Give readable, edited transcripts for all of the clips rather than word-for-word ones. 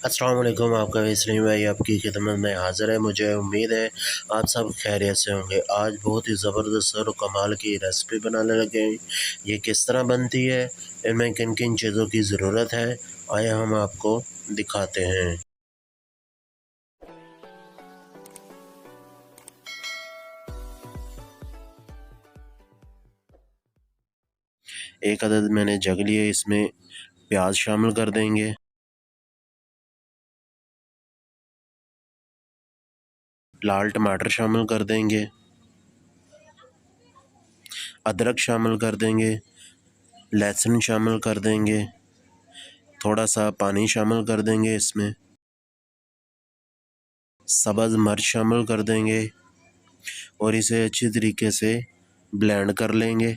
अस्सलाम वालेकुम। आपका इस्लाम भाई आपकी खिदमत में हाज़िर है। मुझे उम्मीद है आप सब खैरियत से होंगे। आज बहुत ही ज़बरदस्त और कमाल की रेसिपी बनाने लगे हैं। ये किस तरह बनती है, इनमें किन किन चीज़ों की ज़रूरत है, आइए हम आपको दिखाते हैं। एक अदद मैंने जग लिए, इसमें प्याज शामिल कर देंगे, लाल टमाटर शामिल कर देंगे, अदरक शामिल कर देंगे, लहसुन शामिल कर देंगे, थोड़ा सा पानी शामिल कर देंगे, इसमें सब्ज़ मिर्च शामिल कर देंगे और इसे अच्छी तरीके से ब्लेंड कर लेंगे।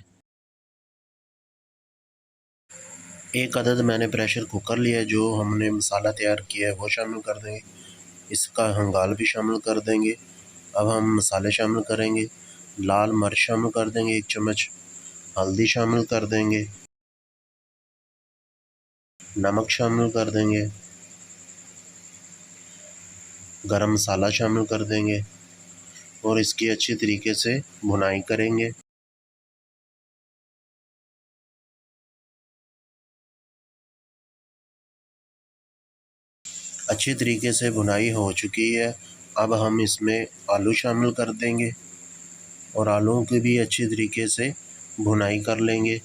एक अदद मैंने प्रेशर कुकर लिया है, जो हमने मसाला तैयार किया है वो शामिल कर देंगे। इसका हंगाल भी शामिल कर देंगे। अब हम मसाले शामिल करेंगे। लाल मिर्च शामिल कर देंगे 1 चम्मच, हल्दी शामिल कर देंगे, नमक शामिल कर देंगे, गरम मसाला शामिल कर देंगे और इसकी अच्छी तरीके से भुनाई करेंगे। अच्छी तरीके से भुनाई हो चुकी है। अब हम इसमें आलू शामिल कर देंगे और आलूओं की भी अच्छी तरीके से भुनाई कर लेंगे।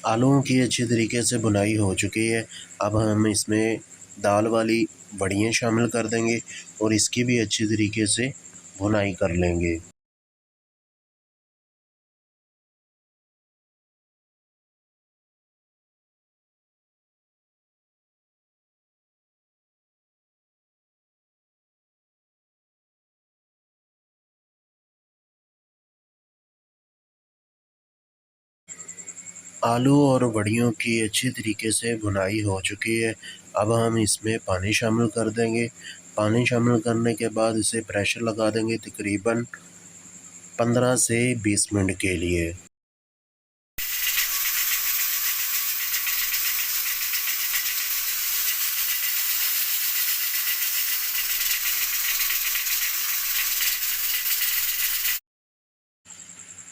आलूओं की अच्छी तरीके से भुनाई हो चुकी है। अब हम इसमें दाल वाली बड़ियाँ शामिल कर देंगे और इसकी भी अच्छी तरीके से भुनाई कर लेंगे। आलू और बड़ियों की अच्छी तरीके से भुनाई हो चुकी है। अब हम इसमें पानी शामिल कर देंगे। पानी शामिल करने के बाद इसे प्रेशर लगा देंगे तकरीबन 15 से 20 मिनट के लिए।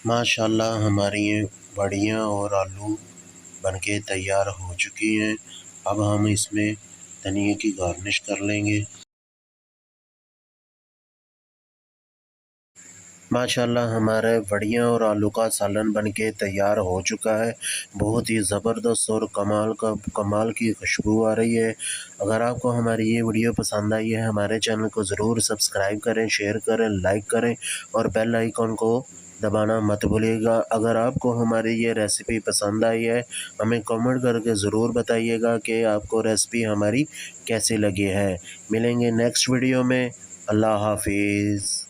माशाल्लाह हमारी ये बड़ियाँ और आलू बनके तैयार हो चुकी हैं। अब हम इसमें धनिए की गार्निश कर लेंगे। माशाल्लाह हमारे बड़ियाँ और आलू का सालन बनके तैयार हो चुका है। बहुत ही ज़बरदस्त और कमाल की खुशबू आ रही है। अगर आपको हमारी ये वीडियो पसंद आई है, हमारे चैनल को ज़रूर सब्सक्राइब करें, शेयर करें, लाइक करें और बेल आइकॉन को दबाना मत भूलिएगा। अगर आपको हमारी ये रेसिपी पसंद आई है, हमें कमेंट करके ज़रूर बताइएगा कि आपको रेसिपी हमारी कैसी लगी है। मिलेंगे नेक्स्ट वीडियो में। अल्लाह हाफिज़।